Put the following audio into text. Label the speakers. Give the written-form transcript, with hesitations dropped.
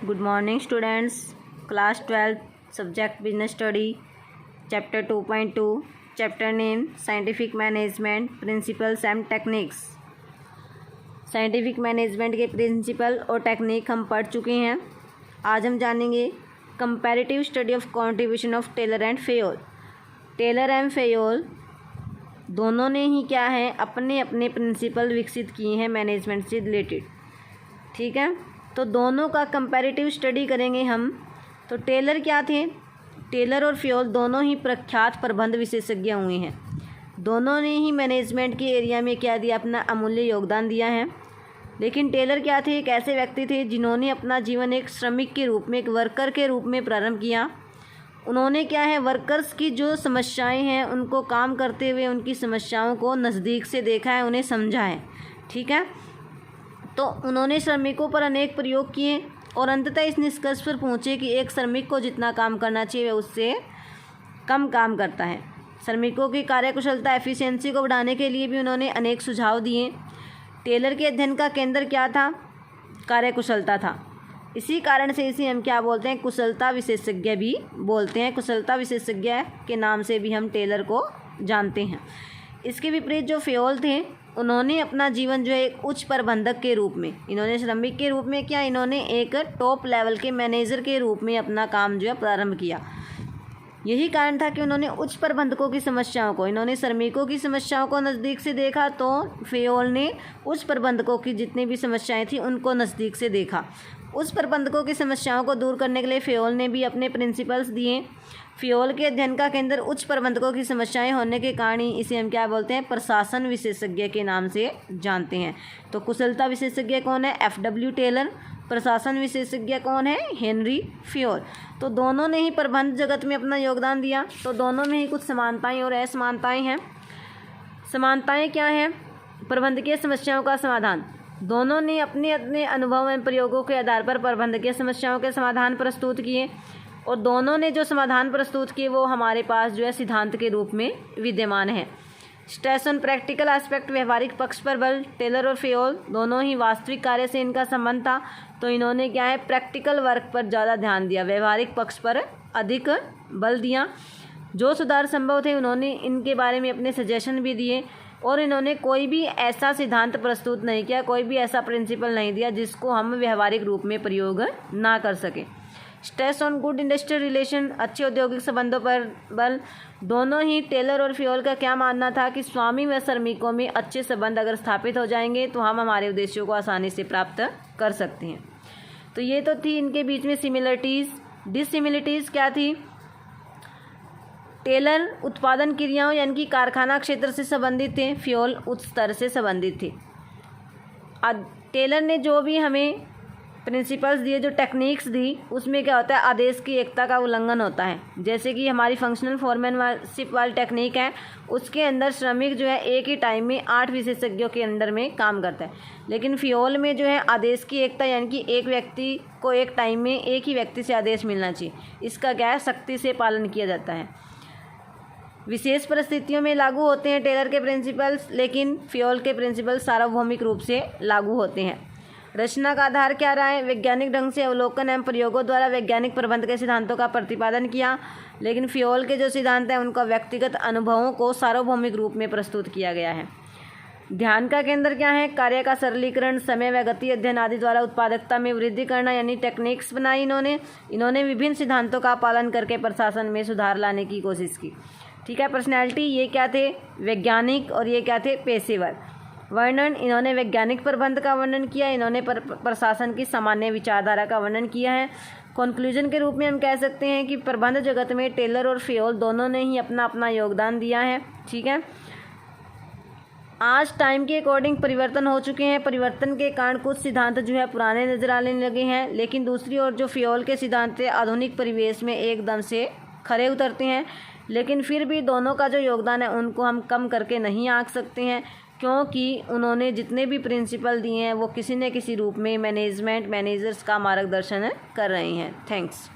Speaker 1: Good morning students. Class 12 subject business study chapter 2.2 chapter name scientific management principles and techniques. Scientific management के principle और technique हम पढ़ चुके हैं। आज हम जानेंगे comparative study of contribution of Taylor and Fayol. Taylor and Fayol दोनों ने ही क्या है अपने अपने प्रिंसिपल विकसित किए हैं मैनेजमेंट से रिलेटेड। ठीक है, तो दोनों का कंपैरेटिव स्टडी करेंगे हम। तो टेलर क्या थे? टेलर और फेयोल दोनों ही प्रख्यात प्रबंध विशेषज्ञ हुए हैं। दोनों ने ही मैनेजमेंट के एरिया में क्या दिया, अपना अमूल्य योगदान दिया है। लेकिन टेलर क्या थे? एक ऐसे व्यक्ति थे जिन्होंने अपना जीवन एक श्रमिक के रूप में, एक वर्कर के रूप में प्रारंभ किया। उन्होंने क्या है वर्कर्स की जो समस्याएं हैं उनको काम करते हुए उनकी समस्याओं को नज़दीक से देखा है, उन्हें समझा है। ठीक है, तो उन्होंने श्रमिकों पर अनेक प्रयोग किए और अंततः इस निष्कर्ष पर पहुँचे कि एक श्रमिक को जितना काम करना चाहिए वह उससे कम काम करता है। श्रमिकों की कार्यकुशलता एफिशिएंसी को बढ़ाने के लिए भी उन्होंने अनेक सुझाव दिए। टेलर के अध्ययन का केंद्र क्या था? कार्यकुशलता था। इसी कारण से इसे हम क्या बोलते हैं? कुशलता विशेषज्ञ भी बोलते हैं। कुशलता विशेषज्ञ के नाम से भी हम टेलर को जानते हैं। इसके विपरीत जो फेयोल थे उन्होंने अपना जीवन जो है एक उच्च प्रबंधक के रूप में, इन्होंने श्रमिक के रूप में क्या, इन्होंने एक टॉप लेवल के मैनेजर के रूप में अपना काम जो है प्रारंभ किया। यही कारण था कि उन्होंने उच्च प्रबंधकों की समस्याओं को, इन्होंने श्रमिकों की समस्याओं को नज़दीक से देखा, तो फेयोल ने उच्च प्रबंधकों की जितनी भी समस्याएं थी उनको नज़दीक से देखा। उस प्रबंधकों की समस्याओं को दूर करने के लिए फेयोल ने भी अपने प्रिंसिपल्स दिए। फेयोल के अध्ययन का केंद्र उच्च प्रबंधकों की समस्याएं होने के कारण ही इसे हम क्या बोलते हैं? प्रशासन विशेषज्ञ के नाम से जानते हैं। तो कुशलता विशेषज्ञ कौन है? एफ.डब्ल्यू. टेलर। प्रशासन विशेषज्ञ कौन है? Henry Fayol. तो दोनों ने ही प्रबंध जगत में अपना योगदान दिया। तो दोनों में ही कुछ समानताएं और असमानताएं हैं। समानताएं क्या हैं? प्रबंधकीय समस्याओं का समाधान। दोनों ने अपने अपने अनुभव एवं प्रयोगों के आधार पर प्रबंधकीय समस्याओं के समाधान प्रस्तुत किए और दोनों ने जो समाधान प्रस्तुत किए वो हमारे पास जो है सिद्धांत के रूप में विद्यमान है। स्ट्रेस ऑन प्रैक्टिकल एस्पेक्ट, व्यवहारिक पक्ष पर बल। टेलर और फेयोल दोनों ही वास्तविक कार्य से इनका संबंध था, तो इन्होंने क्या है प्रैक्टिकल वर्क पर ज़्यादा ध्यान दिया, व्यवहारिक पक्ष पर अधिक बल दिया। जो सुधार संभव थे उन्होंने इनके बारे में अपने सजेशन भी दिए और इन्होंने कोई भी ऐसा सिद्धांत प्रस्तुत नहीं किया, कोई भी ऐसा प्रिंसिपल नहीं दिया जिसको हम व्यवहारिक रूप में प्रयोग ना कर सकें। Stress on good industrial relation, अच्छे औद्योगिक संबंधों पर बल। दोनों ही टेलर और फेयोल का क्या मानना था कि स्वामी व श्रमिकों में अच्छे संबंध अगर स्थापित हो जाएंगे तो हम हमारे उद्देश्यों को आसानी से प्राप्त कर सकते हैं। तो ये तो थी इनके बीच में सिमिलरिटीज़। डिससिमिलरिटीज़ क्या थी? टेलर उत्पादन क्रियाओं यानी कि कारखाना क्षेत्र से संबंधित थे, फेयोल उच्च स्तर से संबंधित थे। टेलर ने जो भी हमें प्रिंसिपल्स दिए, जो टेक्निक्स दी, उसमें क्या होता है आदेश की एकता का उल्लंघन होता है। जैसे कि हमारी फंक्शनल फोरमैनशिप वाली टेक्निक है, उसके अंदर श्रमिक जो है एक ही टाइम में 8 विशेषज्ञों के अंडर में काम करता है। लेकिन फेयोल में जो है आदेश की एकता यानी कि एक व्यक्ति को एक टाइम में एक ही व्यक्ति से आदेश मिलना चाहिए, इसका क्या है सख्ती से पालन किया जाता है। विशेष परिस्थितियों में लागू होते हैं टेलर के प्रिंसिपल्स, लेकिन फेयोल के प्रिंसिपल सार्वभौमिक रूप से लागू होते हैं। रचना का आधार क्या रहा है? वैज्ञानिक ढंग से अवलोकन एवं प्रयोगों द्वारा वैज्ञानिक प्रबंध के सिद्धांतों का प्रतिपादन किया। लेकिन फेयोल के जो सिद्धांत हैं उनका व्यक्तिगत अनुभवों को सार्वभौमिक रूप में प्रस्तुत किया गया है। ध्यान का केंद्र क्या है? कार्य का सरलीकरण, समय व गति अध्ययन आदि द्वारा उत्पादकता में वृद्धि करना, यानी टेक्निक्स बनाई इन्होंने विभिन्न सिद्धांतों का पालन करके प्रशासन में सुधार लाने की कोशिश की। ठीक है, पर्सनैलिटी ये क्या थे? वैज्ञानिक, और ये क्या थे? पेशेवर। वर्णन, इन्होंने वैज्ञानिक प्रबंध का वर्णन किया, इन्होंने प्रशासन की सामान्य विचारधारा का वर्णन किया है। कंक्लूजन के रूप में हम कह सकते हैं कि प्रबंध जगत में टेलर और फेयोल दोनों ने ही अपना अपना योगदान दिया है। ठीक है, आज टाइम के अकॉर्डिंग परिवर्तन हो चुके हैं। परिवर्तन के कारण कुछ सिद्धांत जो है पुराने नजर आने लगे हैं, लेकिन दूसरी ओर जो फेयोल के सिद्धांत थे आधुनिक परिवेश में एकदम से खरे उतरते हैं। लेकिन फिर भी दोनों का जो योगदान है उनको हम कम करके नहीं आंक सकते हैं, क्योंकि उन्होंने जितने भी प्रिंसिपल दिए हैं वो किसी न किसी रूप में मैनेजर्स का मार्गदर्शन कर रहे हैं। थैंक्स।